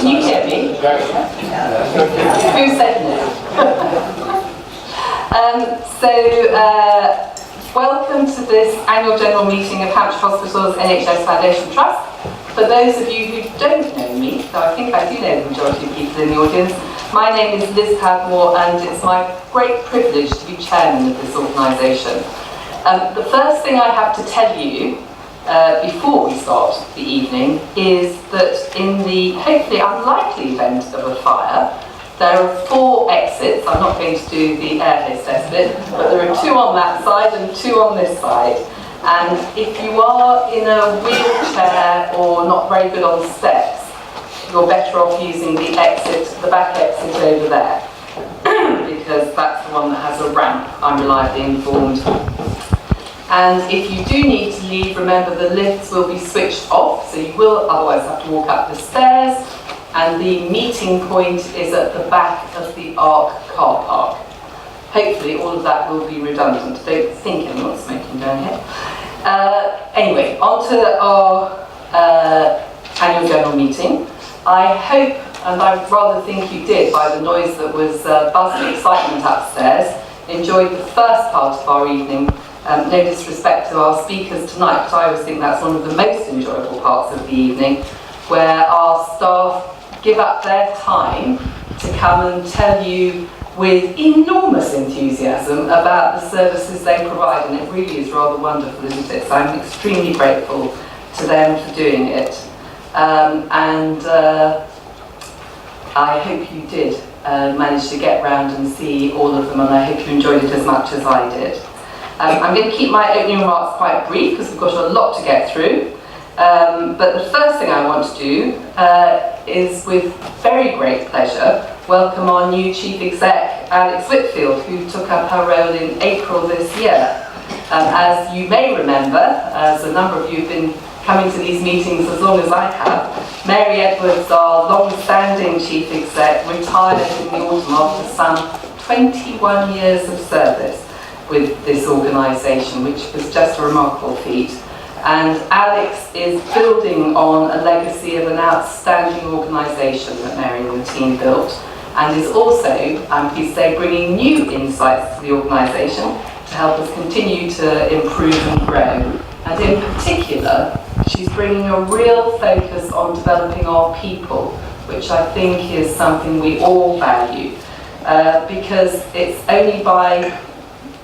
Can you hear me? Who said no? Welcome to this annual general meeting of Hampshire Hospitals NHS Foundation Trust. For those of you who don't know me, so I think I do know the majority of people in the audience, my name is Liz Padmore and it's my great privilege to be chairman of this organisation. The first thing I have to tell you before we start the evening is that in the hopefully unlikely event of a fire, there are 4 exits. I'm not going to do the air hostess bit, but there are 2 on that side and 2 on this side. And if you are in a wheelchair or not very good on steps, you're better off using the exit, the back exit over there, because that's the one that has a ramp, I'm reliably informed. And if you do need to leave, remember the lifts will be switched off, so you will otherwise have to walk up the stairs. And the meeting point is at the back of the ARC car park. Hopefully all of that will be redundant. I don't think anyone's smoking down here. Anyway, on to our annual general meeting. I hope, and I rather think you did by the noise that was buzzing excitement upstairs, enjoyed the first part of our evening. No disrespect to our speakers tonight, but I always think that's one of the most enjoyable parts of the evening, where our staff give up their time to come and tell you with enormous enthusiasm about the services they provide, and it really is rather wonderful, isn't it? So I'm extremely grateful to them for doing it. I hope you did manage to get round and see all of them, and I hope you enjoyed it as much as I did. I'm going to keep my opening remarks quite brief because we've got a lot to get through. But the first thing I want to do is, with very great pleasure, welcome our new Chief Exec, Alex Whitfield, who took up her role in April this year. As you may remember, as a number of you have been coming to these meetings as long as I have, Mary Edwards, our long-standing Chief Exec, retired in the autumn after some 21 years of service with this organisation, which was just a remarkable feat. And Alex is building on a legacy of an outstanding organisation that Mary and the team built, and is also, I'm pleased to say, bringing new insights to the organisation to help us continue to improve and grow. And in particular, she's bringing a real focus on developing our people, which I think is something we all value, because it's only by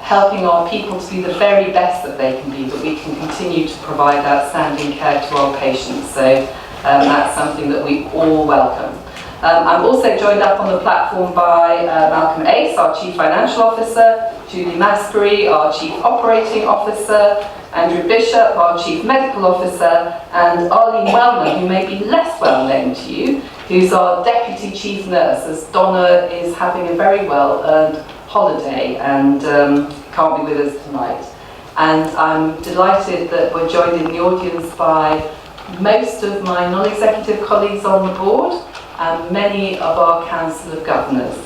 helping our people to be the very best that they can be that we can continue to provide outstanding care to our patients. So that's something that we all welcome. I'm also joined up on the platform by Malcolm Ace, our Chief Financial Officer, Julie Maskery, our Chief Operating Officer, Andrew Bishop, our Chief Medical Officer, and Arlene Wellner, who may be less well known to you, who's our Deputy Chief Nurse, as Donna is having a very well-earned holiday and can't be with us tonight. And I'm delighted that we're joined in the audience by most of my non-executive colleagues on the board and many of our Council of Governors.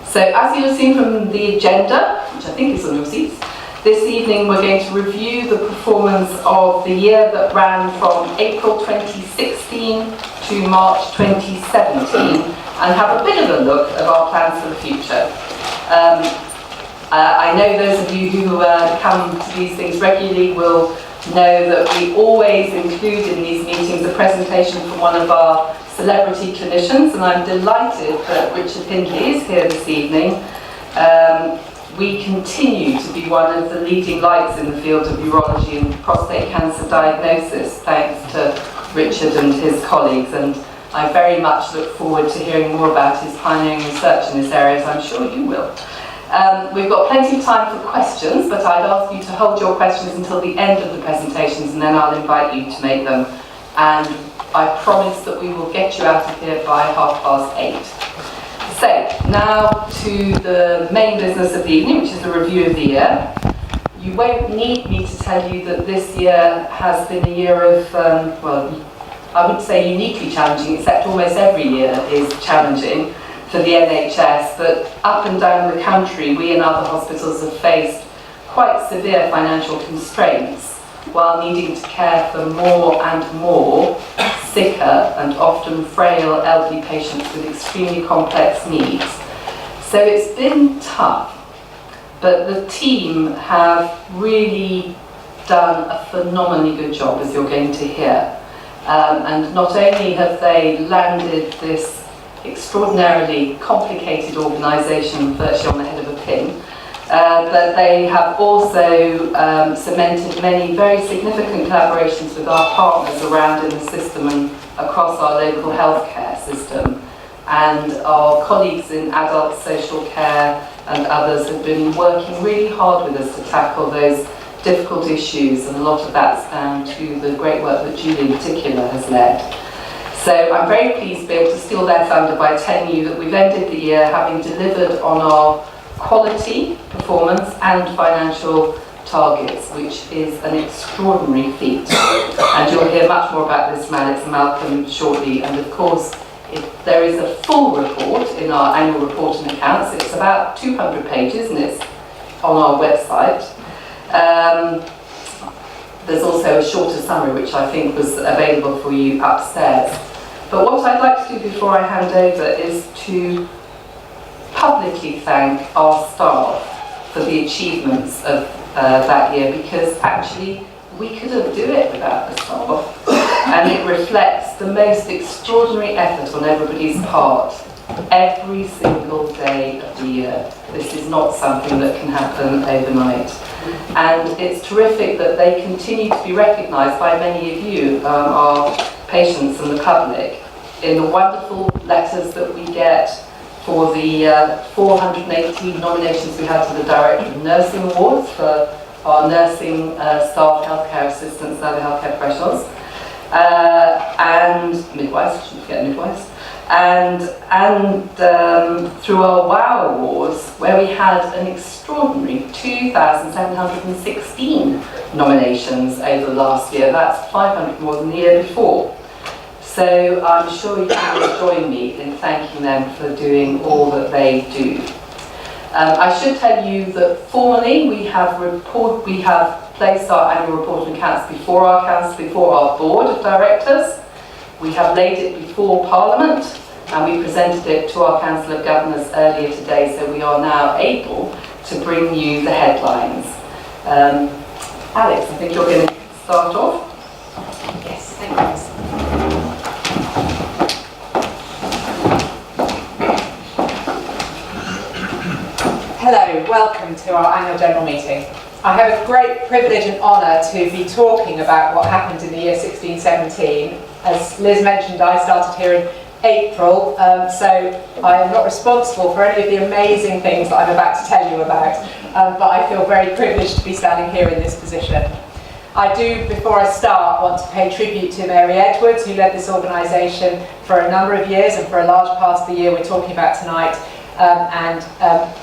So as you'll have seen from the agenda, which I think is on your seats, this evening we're going to review the performance of the year that ran from April 2016 to March 2017 and have a bit of a look at our plans for the future. I know those of you who come to these things regularly will know that we always include in these meetings a presentation from one of our celebrity clinicians, and I'm delighted that Richard Hindley is here this evening. We continue to be one of the leading lights in the field of urology and prostate cancer diagnosis, thanks to Richard and his colleagues, and I very much look forward to hearing more about his pioneering research in this area, as I'm sure you will. We've got plenty of time for questions, but I'd ask you to hold your questions until the end of the presentations, and then I'll invite you to make them. And I promise that we will get you out of here by 8:30. So, now to the main business of the evening, which is the review of the year. You won't need me to tell you that this year has been a year of, well, I wouldn't say uniquely challenging, except almost every year is challenging for the NHS, but up and down the country, we and other hospitals have faced quite severe financial constraints while needing to care for more and more sicker and often frail elderly patients with extremely complex needs. So it's been tough, but the team have really done a phenomenally good job, as you're going to hear. And not only have they landed this extraordinarily complicated organisation virtually on the head of a pin, but they have also cemented many very significant collaborations with our partners around in the system and across our local healthcare system. And our colleagues in adult social care and others have been working really hard with us to tackle those difficult issues, and a lot of that's down to the great work that Julie in particular has led. So I'm very pleased to be able to steal their thunder by telling you that we've ended the year having delivered on our quality, performance and financial targets, which is an extraordinary feat. And you'll hear much more about this from Alex and Malcolm shortly. And of course, there is a full report in our annual report and accounts. It's about 200 pages and it's on our website. There's also a shorter summary which I think was available for you upstairs. But what I'd like to do before I hand over is to publicly thank our staff for the achievements of that year, because actually we couldn't do it without the staff, and it reflects the most extraordinary effort on everybody's part every single day of the year. This is not something that can happen overnight, and it's terrific that they continue to be recognised by many of you, our patients and the public, in the wonderful letters that we get for the 418 nominations we had to the Director of Nursing Awards for our nursing staff, healthcare assistants and other healthcare professionals, and midwives, shouldn't forget midwives, and through our WOW Awards, where we had an extraordinary 2,716 nominations over the last year. That's 500 more than the year before. So I'm sure you will join me in thanking them for doing all that they do. I should tell you that formally we have placed our annual report and accounts before our board of directors. We have laid it before Parliament, and we presented it to our Council of Governors earlier today, so we are now able to bring you the headlines. Alex, I think you're going to start off. Yes, thank you. Hello, welcome to our annual general meeting. I have a great privilege and honour to be talking about what happened in the year 16-17. As Liz mentioned, I started here in April, so I am not responsible for any of the amazing things that I'm about to tell you about, but I feel very privileged to be standing here in this position. I do, before I start, want to pay tribute to Mary Edwards, who led this organisation for a number of years and for a large part of the year we're talking about tonight. And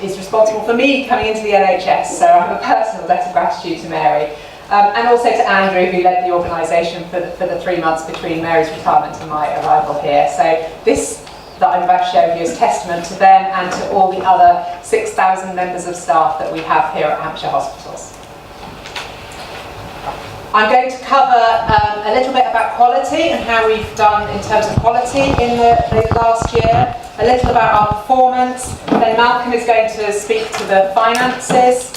is responsible for me coming into the NHS, so I have a personal debt of gratitude to Mary, and also to Andrew, who led the organisation for the 3 months between Mary's retirement and my arrival here. So this that I'm about to show you is testament to them and to all the other 6,000 members of staff that we have here at Hampshire Hospitals. I'm going to cover a little bit about quality and how we've done in terms of quality in the last year, a little about our performance, then Malcolm is going to speak to the finances,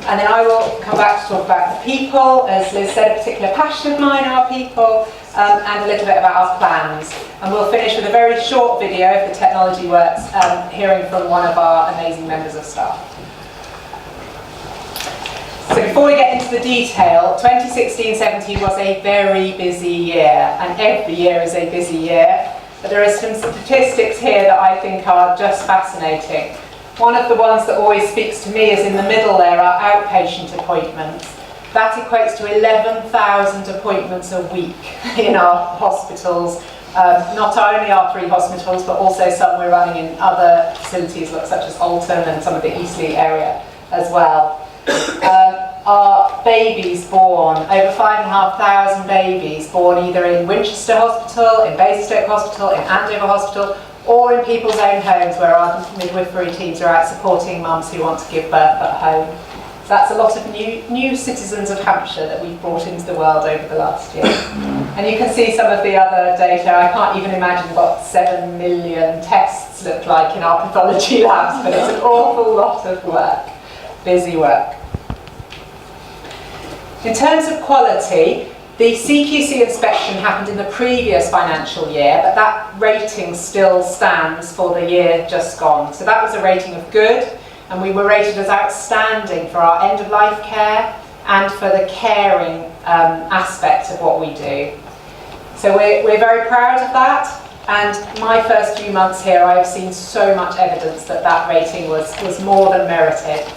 and then I will come back to talk about the people. As Liz said, a particular passion of mine, our people, and a little bit about our plans. And we'll finish with a very short video, if the technology works, hearing from one of our amazing members of staff. So before we get into the detail, 2016-17 was a very busy year, and every year is a busy year. But there are some statistics here that I think are just fascinating. One of the ones that always speaks to me is in the middle there, our outpatient appointments. That equates to 11,000 appointments a week in our hospitals. Not only our 3 hospitals, but also some we're running in other facilities such as Alton and some of the Eastleigh area as well. Our babies born, over 5,500 babies born either in Winchester Hospital, in Basingstoke Hospital, in Andover Hospital, or in people's own homes where our midwifery teams are out supporting mums who want to give birth at home. So that's a lot of new citizens of Hampshire that we've brought into the world over the last year. And you can see some of the other data. I can't even imagine what 7 million tests look like in our pathology labs, but it's an awful lot of work, busy work. In terms of quality, the CQC inspection happened in the previous financial year, but that rating still stands for the year just gone. So that was a rating of good, and we were rated as outstanding for our end-of-life care and for the caring aspect of what we do. So we're very proud of that, and my first few months here I have seen so much evidence that that rating was more than merited.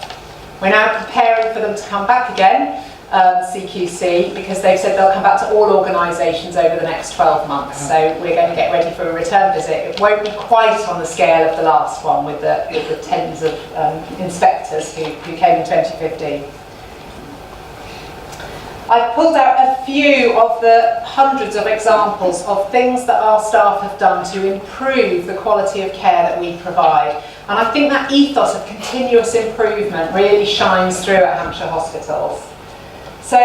We're now preparing for them to come back again, CQC, because they've said they'll come back to all organisations over the next 12 months. So we're going to get ready for a return visit. It won't be quite on the scale of the last one with the tens of inspectors who came in 2015. I've pulled out a few of the hundreds of examples of things that our staff have done to improve the quality of care that we provide. And I think that ethos of continuous improvement really shines through at Hampshire Hospitals. So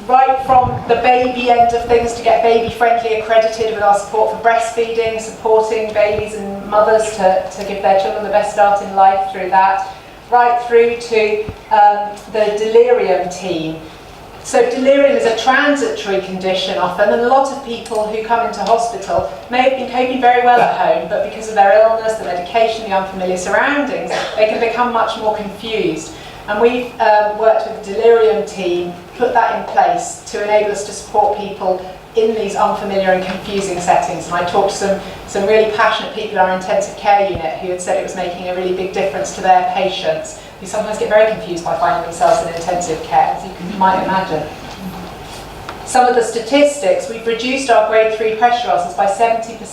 right from the baby end of things to get baby friendly accredited with our support for breastfeeding, supporting babies and mothers to give their children the best start in life through that, right through to the delirium team. So delirium is a transitory condition often, and a lot of people who come into hospital may have been coping very well at home, but because of their illness, the medication, the unfamiliar surroundings, they can become much more confused. And we've worked with the delirium team, put that in place to enable us to support people in these unfamiliar and confusing settings. And I talked to some really passionate people in our intensive care unit who had said it was making a really big difference to their patients, who sometimes get very confused by finding themselves in intensive care, as you might imagine. Some of the statistics, we've reduced our grade 3 pressure ulcers by 70%.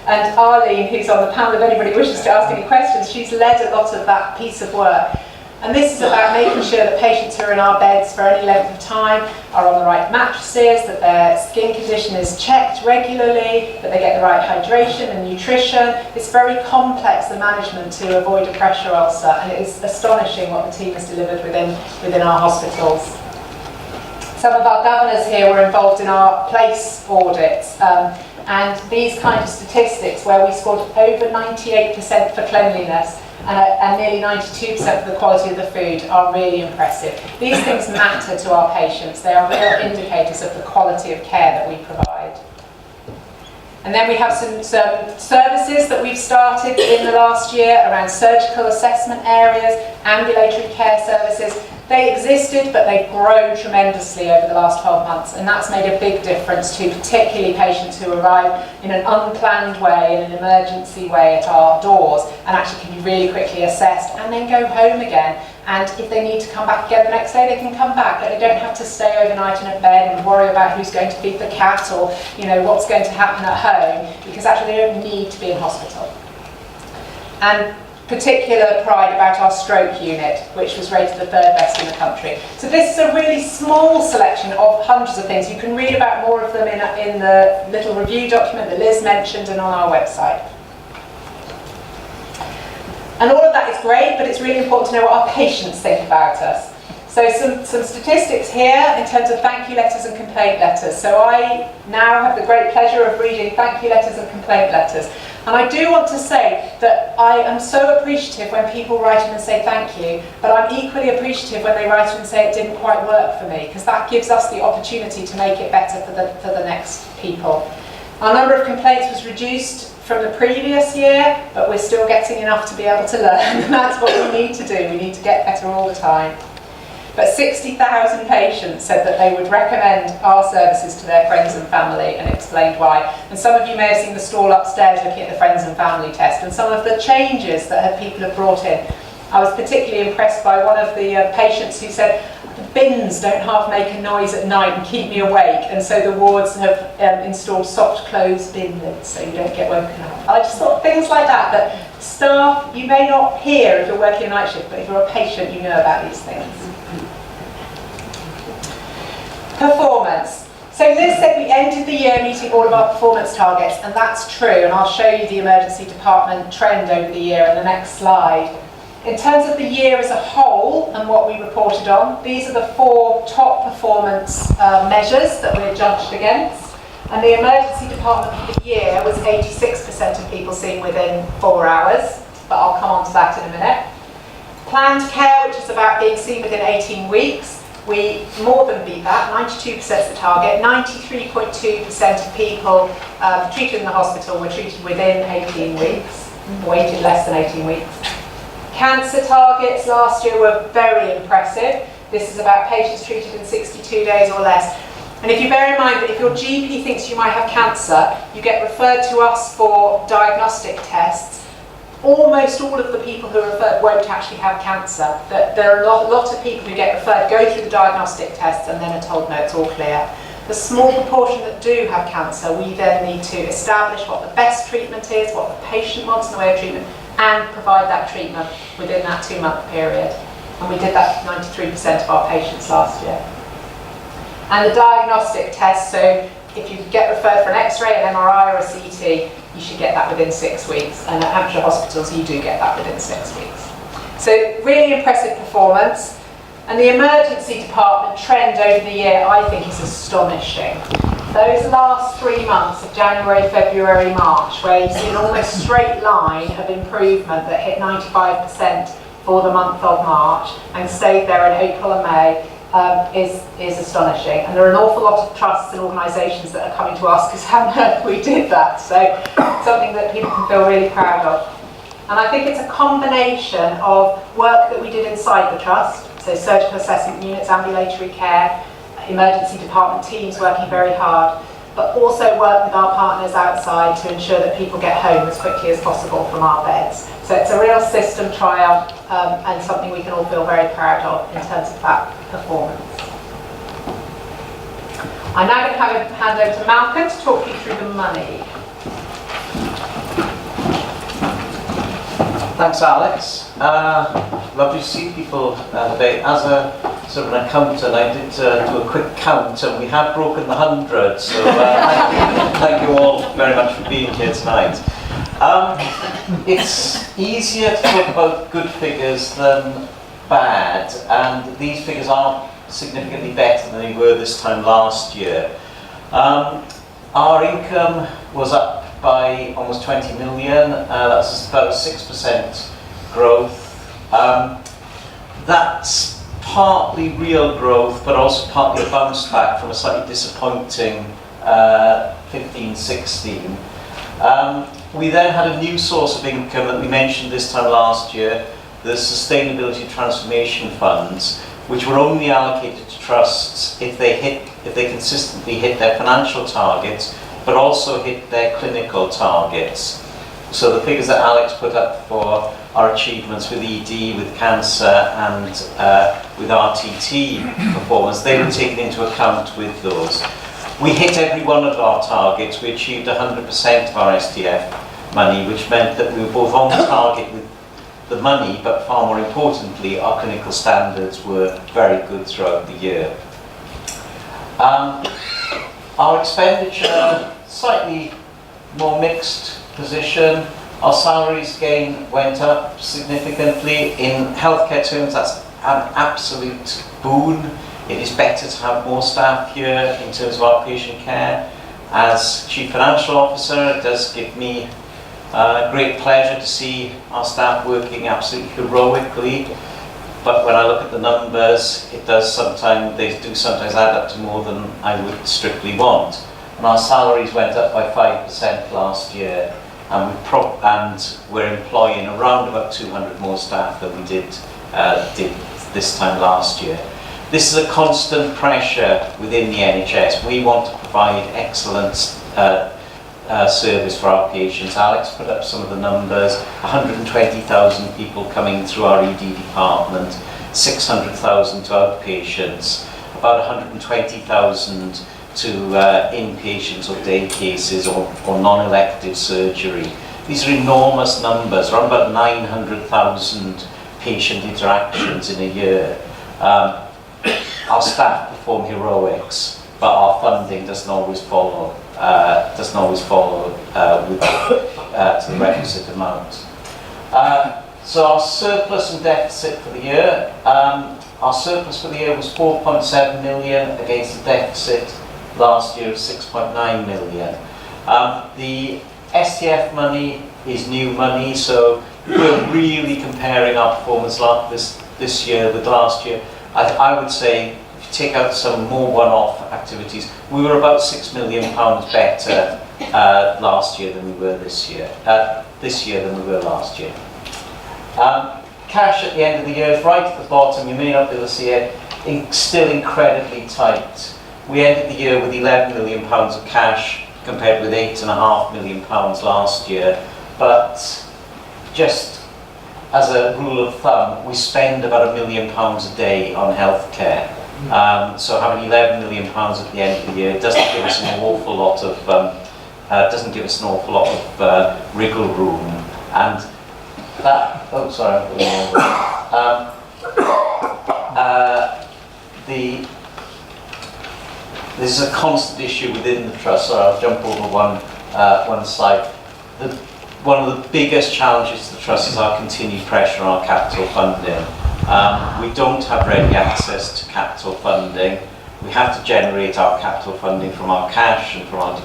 And Arlene, who's on the panel, if anybody wishes to ask any questions, she's led a lot of that piece of work. And this is about making sure that patients who are in our beds for any length of time are on the right mattresses, that their skin condition is checked regularly, that they get the right hydration and nutrition. It's very complex, the management, to avoid a pressure ulcer, and it is astonishing what the team has delivered within our hospitals. Some of our governors here were involved in our place audits, and these kind of statistics where we scored over 98% for cleanliness and nearly 92% for the quality of the food are really impressive. These things matter to our patients. They are real indicators of the quality of care that we provide. And then we have some services that we've started in the last year around surgical assessment areas, ambulatory care services. They existed, but they've grown tremendously over the last 12 months, and that's made a big difference to particularly patients who arrive in an unplanned way, in an emergency way at our doors, and actually can be really quickly assessed and then go home again. And if they need to come back again the next day, they can come back, but they don't have to stay overnight in a bed and worry about who's going to feed the cat or what's going to happen at home, because actually they don't need to be in hospital. And particular pride about our stroke unit, which was rated the 3rd best in the country. So this is a really small selection of hundreds of things. You can read about more of them in the little review document that Liz mentioned and on our website. And all of that is great, but it's really important to know what our patients think about us. So some statistics here in terms of thank you letters and complaint letters. So I now have the great pleasure of reading thank you letters and complaint letters. And I do want to say that I am so appreciative when people write in and say thank you, but I'm equally appreciative when they write in and say it didn't quite work for me, because that gives us the opportunity to make it better for the next people. Our number of complaints was reduced from the previous year, but we're still getting enough to be able to learn, and that's what we need to do. We need to get better all the time. But 60,000 patients said that they would recommend our services to their friends and family, and explained why. And some of you may have seen the stall upstairs looking at the friends and family test and some of the changes that people have brought in. I was particularly impressed by one of the patients who said, the bins don't half make a noise at night and keep me awake, and so the wards have installed soft close bin lids so you don't get woken up. I just thought things like that staff, you may not hear if you're working a night shift, but if you're a patient you know about these things. Performance. So Liz said we ended the year meeting all of our performance targets, and that's true, and I'll show you the emergency department trend over the year in the next slide. In terms of the year as a whole and what we reported on, these are the 4 top performance measures that we're judged against. And the emergency department for the year was 86% of people seen within 4 hours, but I'll come on to that in a minute. Planned care, which is about being seen within 18 weeks, we more than beat that, 92% is the target. 93.2% of people treated in the hospital were treated within 18 weeks, waited less than 18 weeks. Cancer targets last year were very impressive. This is about patients treated in 62 days or less. And if you bear in mind that if your GP thinks you might have cancer, you get referred to us for diagnostic tests, almost all of the people who are referred won't actually have cancer. There are a lot of people who get referred, go through the diagnostic tests and then are told, no, it's all clear. The small proportion that do have cancer, we then need to establish what the best treatment is, what the patient wants in the way of treatment, and provide that treatment within that 2-month period. And we did that for 93% of our patients last year. And the diagnostic test, so if you get referred for an X-ray, an MRI or a CT, you should get that within 6 weeks. And at Hampshire Hospitals, you do get that within 6 weeks. So really impressive performance. And the emergency department trend over the year, I think, is astonishing. Those last 3 months of January, February, March, where you see an almost straight line of improvement that hit 95% for the month of March and stayed there in April and May, is astonishing. And there are an awful lot of trusts and organisations that are coming to ask us how on earth we did that. So something that people can feel really proud of. And I think it's a combination of work that we did inside the trust, so surgical assessment units, ambulatory care, emergency department teams working very hard, but also work with our partners outside to ensure that people get home as quickly as possible from our beds. So it's a real system triumph and something we can all feel very proud of in terms of that performance. I'm now going to hand over to Malcolm to talk you through the money. Thanks, Alex. Lovely to see people today. As a sort of an accountant, I did do a quick count, and we have broken the 100. So thank you all very much for being here tonight. It's easier to talk about good figures than bad, and these figures are significantly better than they were this time last year. Our income was up by almost 20 million, that's about 6% growth. That's partly real growth, but also partly a bounce back from a slightly disappointing 15-16. We then had a new source of income that we mentioned this time last year, the Sustainability Transformation Funds, which were only allocated to trusts if they consistently hit their financial targets, but also hit their clinical targets. So the figures that Alex put up for our achievements with ED, with cancer, and with RTT performance, they were taken into account with those. We hit every one of our targets. We achieved 100% of our SDF money, which meant that we were both on target with the money, but far more importantly, our clinical standards were very good throughout the year. Our expenditure, slightly more mixed position. Our salaries again went up significantly. In healthcare terms, that's an absolute boon. It is better to have more staff here in terms of outpatient care. As Chief Financial Officer, it does give me great pleasure to see our staff working absolutely heroically. But when I look at the numbers, they do sometimes add up to more than I would strictly want. And our salaries went up by 5% last year, and we're employing around about 200 more staff than we did this time last year. This is a constant pressure within the NHS. We want to provide excellent service for our patients. Alex put up some of the numbers: 120,000 people coming through our ED department, 600,000 to outpatients, about 120,000 to inpatients or day cases or non-elective surgery. These are enormous numbers, around about 900,000 patient interactions in a year. Our staff perform heroics, but our funding doesn't always follow. To the requisite amount. So our surplus and deficit for the year, our surplus for the year was 4.7 million against the deficit last year of 6.9 million. The STF money is new money, so we're really comparing our performance this year with last year. I would say, if you take out some more one-off activities, we were about £6 million better last year than we were this year. This year than we were last year. Cash at the end of the year is right at the bottom. You may not be able to see it. Still incredibly tight. We ended the year with £11 million of cash compared with £8.5 million last year. But just as a rule of thumb, we spend about £1 million a day on healthcare. So having £11 million at the end of the year doesn't give us an awful lot of wriggle room. And that, oh sorry, this is a constant issue within the trust, so I'll jump over one slide. One of the biggest challenges to the trust is our continued pressure on our capital funding. We don't have ready access to capital funding. We have to generate our capital funding from our cash and from our,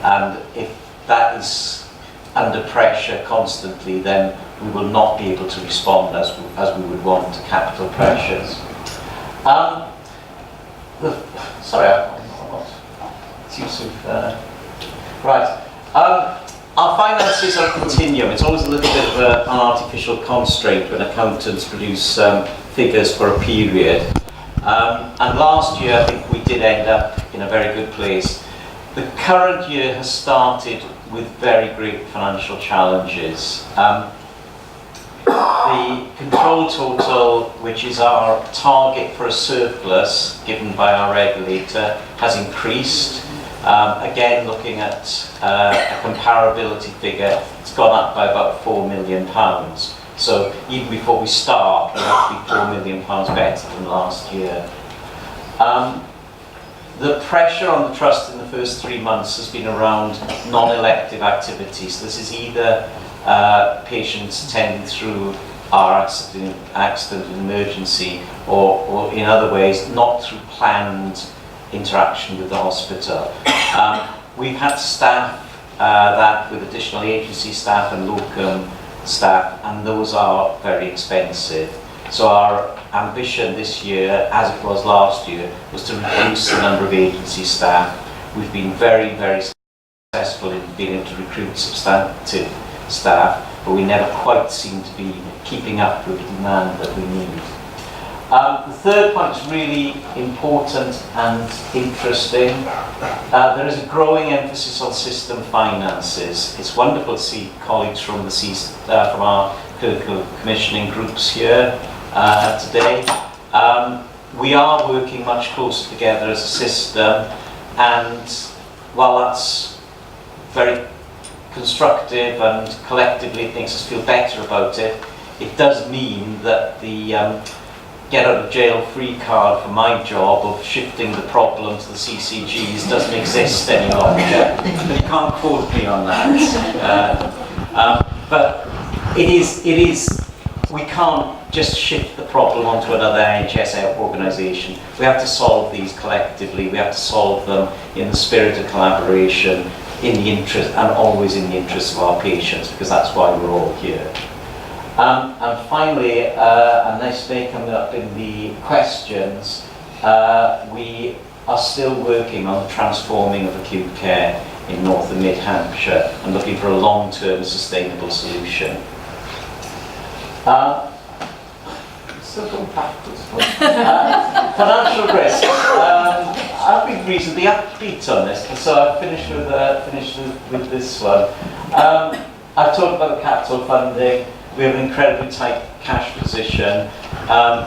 and if that is under pressure constantly, then we will not be able to respond as we would want to capital pressures. Our finances are a continuum. It's always a little bit of an artificial constraint when accountants produce figures for a period. And last year, I think we did end up in a very good place. The current year has started with very great financial challenges. The control total, which is our target for a surplus given by our regulator, has increased. Again, looking at a comparability figure, it's gone up by about £4 million. So even before we start, we have to be £4 million better than last year. The pressure on the trust in the first 3 months has been around non-elective activities. This is either patients attending through our accident and emergency, or in other ways, not through planned interaction with the hospital. We've had to staff that with additional agency staff and locum staff, and those are very expensive. So our ambition this year, as it was last year, was to reduce the number of agency staff. We've been very, very successful in being able to recruit substantive staff, but we never quite seem to be keeping up with the demand that we need. The third point is really important and interesting. There is a growing emphasis on system finances. It's wonderful to see colleagues from from our clinical commissioning groups here today. We are working much closer together as a system, and while that's very constructive and collectively it makes us feel better about it, it does mean that the get out of jail free card for my job of shifting the problem to the CCGs doesn't exist any longer. But you can't quote me on that. But it is, we can't just shift the problem onto another NHS organisation. We have to solve these collectively. We have to solve them in the spirit of collaboration, in the interest, and always in the interest of our patients, because that's why we're all here. And finally, a nice day coming up in the questions, we are still working on the transforming of acute care in North and Mid Hampshire and looking for a long-term sustainable solution. Still going backwards. Financial risk. I've been reasonably upbeat on this, so I've finished with this one. I've talked about the capital funding. We have an incredibly tight cash position,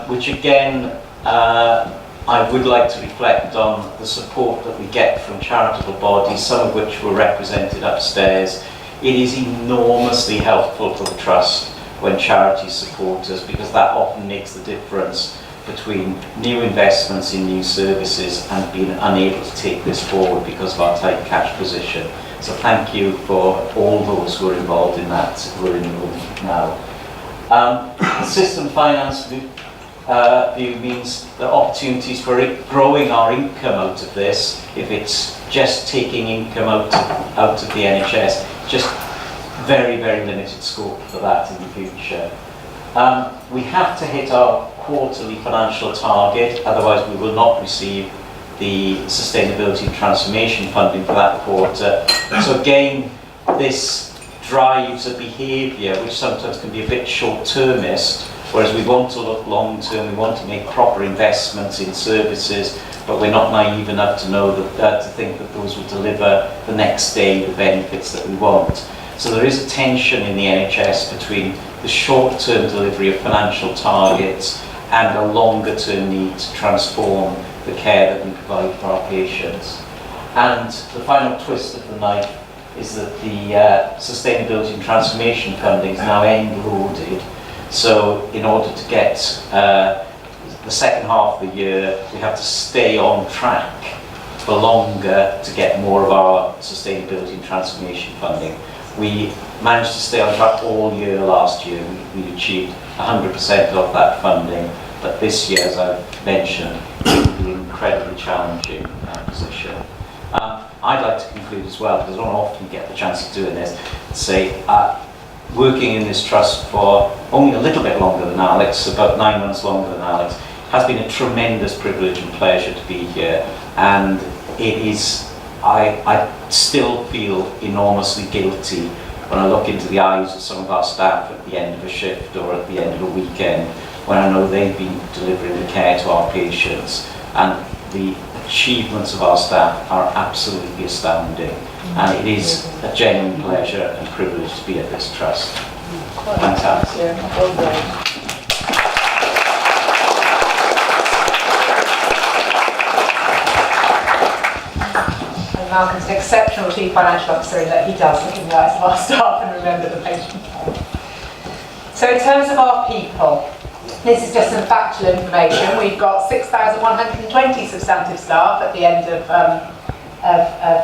which again, I would like to reflect on the support that we get from charitable bodies, some of which were represented upstairs. It is enormously helpful for the Trust when charities support us, because that often makes the difference between new investments in new services and being unable to take this forward because of our tight cash position. So thank you for all those who are involved in that, who are in the room now. The system finance view means the opportunities for growing our income out of this, if it's just taking income out of the NHS, just very, very limited scope for that in the future. We have to hit our quarterly financial target, otherwise we will not receive the Sustainability and Transformation funding for that quarter. So again, this drives a behaviour which sometimes can be a bit short-termist, whereas we want to look long-term, we want to make proper investments in services, but we're not naive enough to know that, to think that those will deliver the next day the benefits that we want. So there is a tension in the NHS between the short-term delivery of financial targets and a longer-term need to transform the care that we provide for our patients. And the final twist of the knife is that the Sustainability and Transformation funding is now end-loaded. So in order to get the second half of the year, we have to stay on track for longer to get more of our Sustainability and Transformation funding. We managed to stay on track all year last year. We achieved 100% of that funding, but this year, as I've mentioned, it will be an incredibly challenging position. I'd like to conclude as well, because I don't often get the chance of doing this, to say, working in this trust for only a little bit longer than Alex, about 9 months longer than Alex, has been a tremendous privilege and pleasure to be here, and it is, I still feel enormously guilty when I look into the eyes of some of our staff at the end of a shift or at the end of a weekend, when I know they've been delivering the care to our patients, and the achievements of our staff are absolutely astounding, and it is a genuine pleasure and privilege to be at this trust. Thanks, Alex. And Malcolm's an exceptional Chief Financial Officer in that he does look in the eyes of our staff and remember the patient. So in terms of our people, this is just some factual information. We've got 6,120 substantive staff at the end of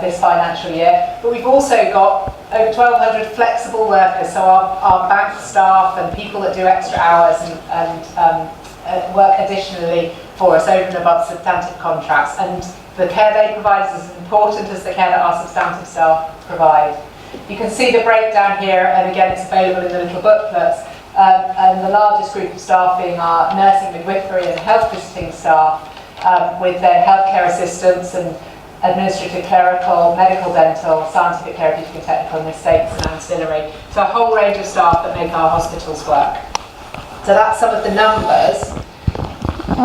this financial year, but we've also got over 1,200 flexible workers, so our bank staff and people that do extra hours and work additionally for us over and above substantive contracts, and the care they provide is as important as the care that our substantive staff provide. You can see the breakdown here, and again it's available in the little booklets. And the largest group of staff being our nursing, midwifery and health visiting staff, with their healthcare assistants and administrative, clerical, medical, dental, scientific, therapeutic and technical, and estates and ancillary. So a whole range of staff that make our hospitals work. So that's some of the numbers.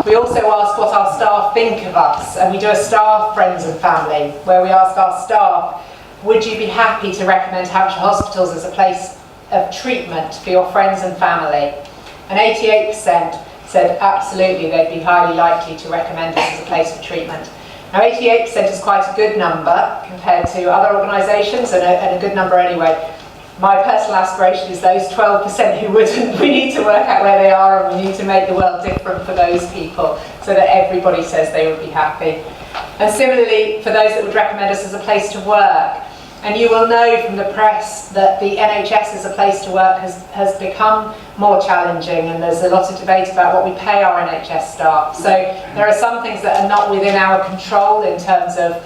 We also ask what our staff think of us, and we do a staff, friends and family, where we ask our staff, would you be happy to recommend Hampshire Hospitals as a place of treatment for your friends and family? And 88% said absolutely they'd be highly likely to recommend us as a place for treatment. Now 88% is quite a good number compared to other organisations, and a good number anyway. My personal aspiration is those 12% who wouldn't. We need to work out where they are, and we need to make the world different for those people so that everybody says they would be happy. And similarly, for those that would recommend us as a place to work, and you will know from the press that the NHS as a place to work has become more challenging, and there's a lot of debate about what we pay our NHS staff. So there are some things that are not within our control in terms of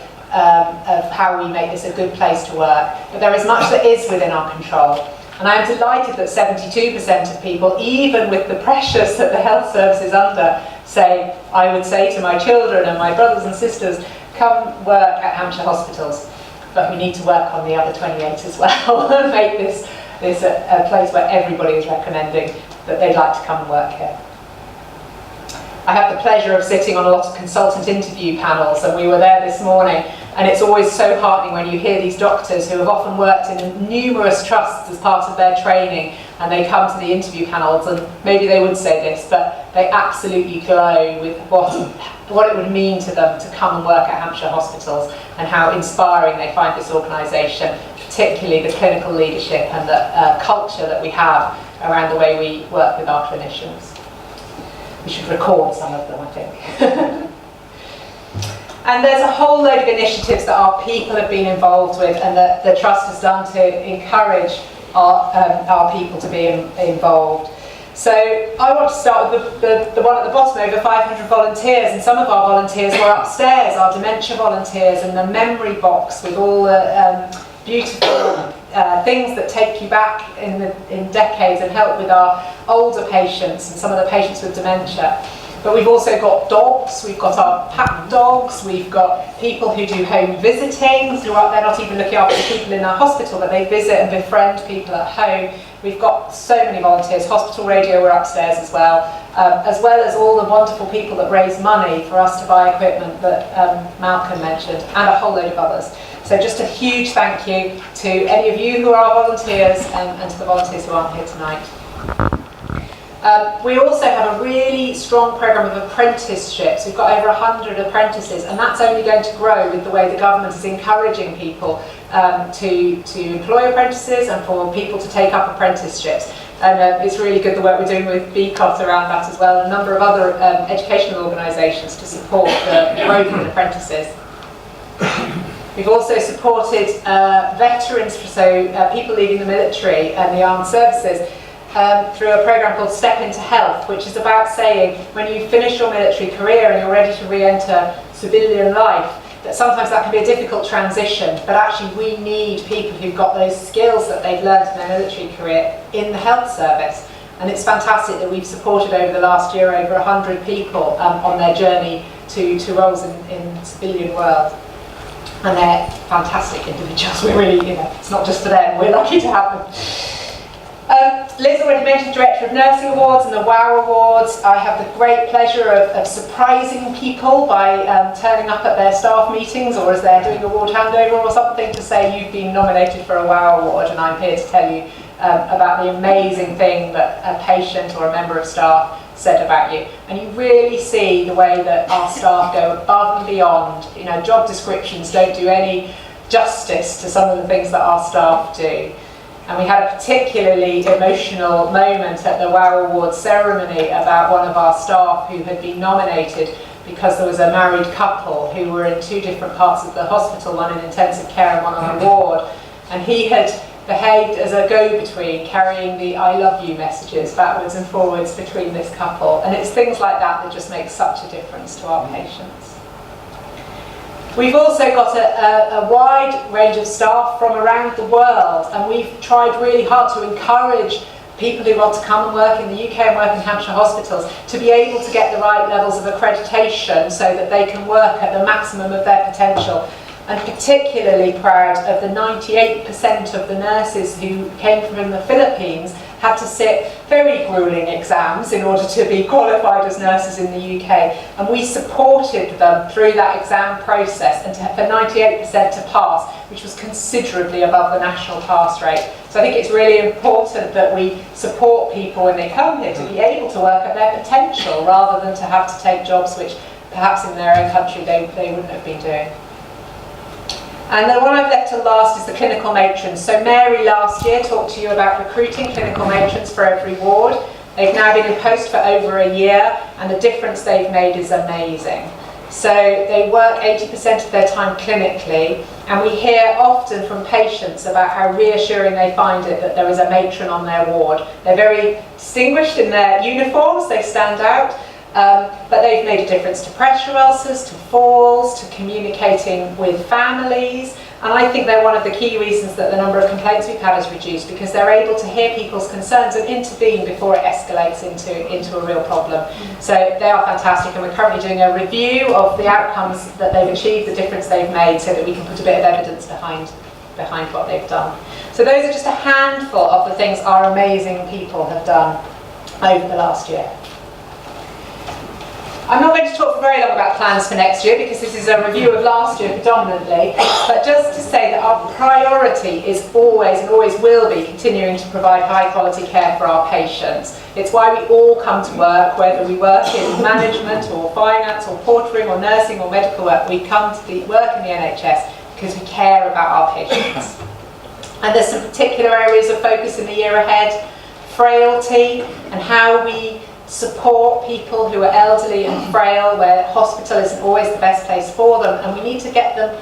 how we make this a good place to work, but there is much that is within our control. And I am delighted that 72% of people, even with the pressures that the health service is under, say, I would say to my children and my brothers and sisters, come work at Hampshire Hospitals. But we need to work on the other 28 as well and make this a place where everybody is recommending that they'd like to come and work here. I have the pleasure of sitting on a lot of consultant interview panels, and we were there this morning, and it's always so heartening when you hear these doctors who have often worked in numerous trusts as part of their training, and they come to the interview panels, and maybe they would say this, but they absolutely glow with what it would mean to them to come and work at Hampshire Hospitals, and how inspiring they find this organisation, particularly the clinical leadership and the culture that we have around the way we work with our clinicians. We should record some of them, I think. And there's a whole load of initiatives that our people have been involved with, and that the Trust has done to encourage our people to be involved. So I want to start with the one at the bottom, over 500 volunteers, and some of our volunteers were upstairs, our dementia volunteers, and the memory box with all the beautiful things that take you back in decades and help with our older patients and some of the patients with dementia. But we've also got dogs, we've got our pack dogs, we've got people who do home visiting, they're not even looking after the people in our hospital, but they visit and befriend people at home. We've got so many volunteers, hospital radio, we're upstairs as well as all the wonderful people that raise money for us to buy equipment that Malcolm mentioned, and a whole load of others. So just a huge thank you to any of you who are volunteers and to the volunteers who aren't here tonight. We also have a really strong programme of apprenticeships. We've got over 100 apprentices, and that's only going to grow with the way the government is encouraging people to employ apprentices and for people to take up apprenticeships. And it's really good the work we're doing with BCOT around that as well, and a number of other educational organisations to support the growth in apprentices. We've also supported veterans, so people leaving the military and the armed services, through a programme called Step Into Health, which is about saying when you finish your military career and you're ready to re-enter civilian life, that sometimes that can be a difficult transition, but actually we need people who've got those skills that they've learned in their military career in the health service. And it's fantastic that we've supported over the last year over 100 people on their journey to roles in the civilian world. And they're fantastic individuals. We're really, it's not just for them, we're lucky to have them. Liz already mentioned Director of Nursing Awards and the WOW Awards. I have the great pleasure of surprising people by turning up at their staff meetings or as they're doing award handover or something to say you've been nominated for a WOW Award, and I'm here to tell you about the amazing thing that a patient or a member of staff said about you. And you really see the way that our staff go above and beyond. Job descriptions don't do any justice to some of the things that our staff do. And we had a particularly emotional moment at the WOW Awards ceremony about one of our staff who had been nominated because there was a married couple who were in two different parts of the hospital, one in intensive care and one on a ward. And he had behaved as a go-between, carrying the I love you messages backwards and forwards between this couple. And it's things like that that just make such a difference to our patients. We've also got a wide range of staff from around the world, and we've tried really hard to encourage people who want to come and work in the UK and work in Hampshire Hospitals to be able to get the right levels of accreditation so that they can work at the maximum of their potential. And particularly proud of the 98% of the nurses who came from the Philippines had to sit very gruelling exams in order to be qualified as nurses in the UK. And we supported them through that exam process and for 98% to pass, which was considerably above the national pass rate. So I think it's really important that we support people when they come here to be able to work at their potential rather than to have to take jobs which perhaps in their own country they wouldn't have been doing. And the one I've left to last is the clinical matrons. So Mary last year talked to you about recruiting clinical matrons for every ward. They've now been in post for over a year, and the difference they've made is amazing. So they work 80% of their time clinically, and we hear often from patients about how reassuring they find it that there is a matron on their ward. They're very distinguished in their uniforms, they stand out. But they've made a difference to pressure ulcers, to falls, to communicating with families, and I think they're one of the key reasons that the number of complaints we've had has reduced, because they're able to hear people's concerns and intervene before it escalates into a real problem. So they are fantastic, and we're currently doing a review of the outcomes that they've achieved, the difference they've made, so that we can put a bit of evidence behind what they've done. So those are just a handful of the things our amazing people have done over the last year. I'm not going to talk for very long about plans for next year because this is a review of last year predominantly, but just to say that our priority is always and always will be continuing to provide high quality care for our patients. It's why we all come to work, whether we work in management or finance or portering or nursing or medical work. We come to work in the NHS because we care about our patients. And there's some particular areas of focus in the year ahead: frailty and how we support people who are elderly and frail, where hospital isn't always the best place for them, and we need to get them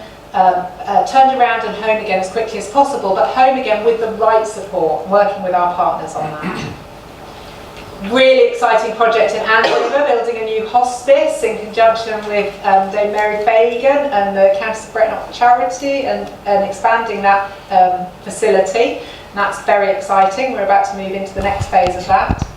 turned around and home again as quickly as possible, but home again with the right support, working with our partners on that. Really exciting project in Andover, building a new hospice in conjunction with Dame Mary Fagan and the Countess of Brecknock Charity, and expanding that facility. And that's very exciting. We're about to move into the next phase of that.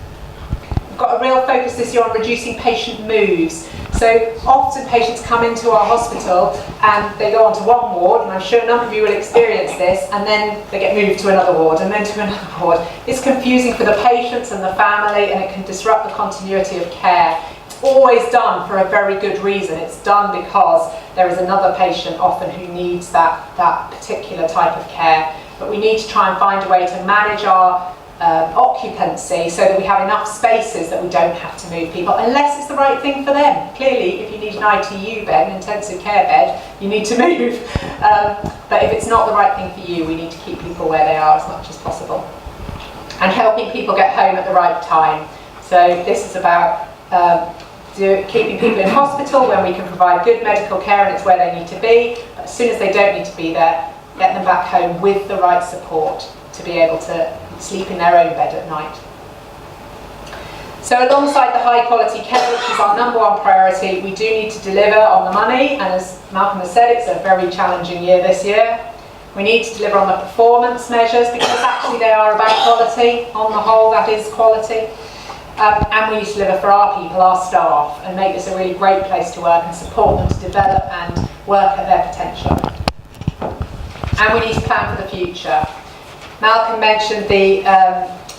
We've got a real focus this year on reducing patient moves. So often patients come into our hospital and they go onto one ward, and I'm sure a number of you will experience this, and then they get moved to another ward and then to another ward. It's confusing for the patients and the family, and it can disrupt the continuity of care. It's always done for a very good reason. It's done because there is another patient often who needs that particular type of care. But we need to try and find a way to manage our occupancy so that we have enough spaces that we don't have to move people, unless it's the right thing for them. Clearly, if you need an ITU bed, an intensive care bed, you need to move. But if it's not the right thing for you, we need to keep people where they are as much as possible. And helping people get home at the right time. So this is about keeping people in hospital when we can provide good medical care and it's where they need to be. But as soon as they don't need to be there, get them back home with the right support to be able to sleep in their own bed at night. So alongside the high quality care, which is our number one priority, we do need to deliver on the money, and as Malcolm has said, it's a very challenging year this year. We need to deliver on the performance measures, because actually they are about quality. On the whole, that is quality. And we need to deliver for our people, our staff, and make this a really great place to work and support them to develop and work at their potential. And we need to plan for the future. Malcolm mentioned the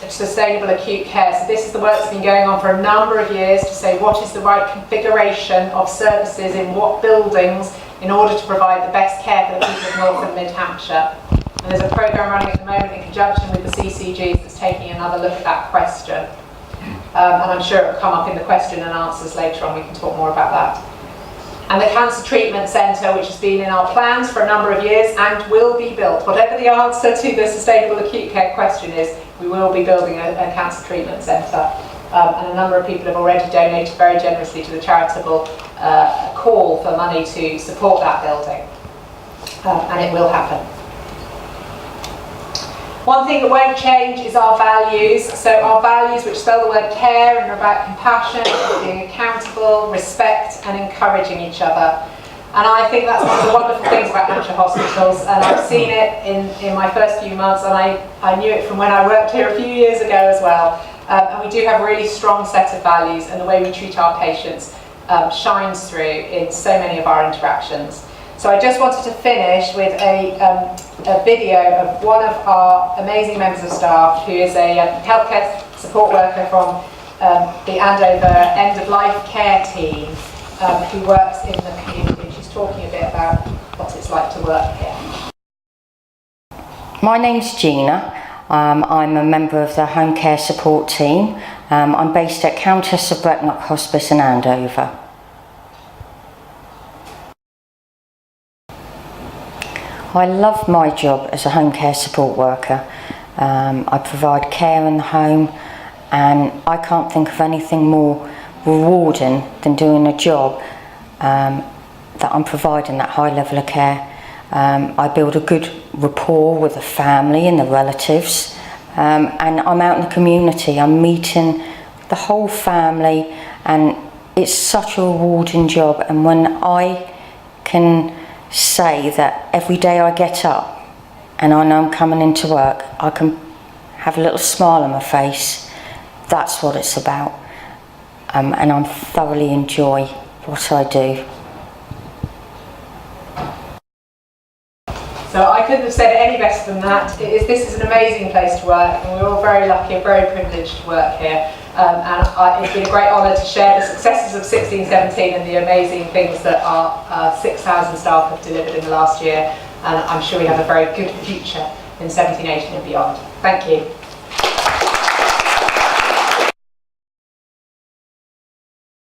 sustainable acute care. So this is the work that's been going on for a number of years to say what is the right configuration of services in what buildings in order to provide the best care for the people of North and Mid Hampshire. And there's a programme running at the moment in conjunction with the CCGs that's taking another look at that question. And I'm sure it will come up in the question and answers later on. We can talk more about that. And the Cancer Treatment Centre, which has been in our plans for a number of years and will be built. Whatever the answer to the sustainable acute care question is, we will be building a cancer treatment centre. And a number of people have already donated very generously to the charitable call for money to support that building. And it will happen. One thing that won't change is our values. So our values, which spell the word care and are about compassion, being accountable, respect and encouraging each other. And I think that's one of the wonderful things about Hampshire Hospitals, and I've seen it in my first few months, and I knew it from when I worked here a few years ago as well. And we do have a really strong set of values, and the way we treat our patients shines through in so many of our interactions. So I just wanted to finish with a video of one of our amazing members of staff who is a healthcare support worker from the Andover End of Life Care team who works in the community. She's talking a bit about what it's like to work here. My name's Gina. I'm a member of the home care support team. I'm based at Countess of Brecknock Hospice in Andover. I love my job as a home care support worker. I provide care in the home, and I can't think of anything more rewarding than doing a job that I'm providing that high level of care. I build a good rapport with the family and the relatives, and I'm out in the community. I'm meeting the whole family, and it's such a rewarding job. And when I can say that every day I get up and I know I'm coming into work, I can have a little smile on my face, that's what it's about. And I thoroughly enjoy what I do. So I couldn't have said it any better than that. This is an amazing place to work, and we're all very lucky and very privileged to work here. And it's been a great honour to share the successes of 16-17 and the amazing things that our 6,000 staff have delivered in the last year. And I'm sure we have a very good future in 17-18 and beyond. Thank you.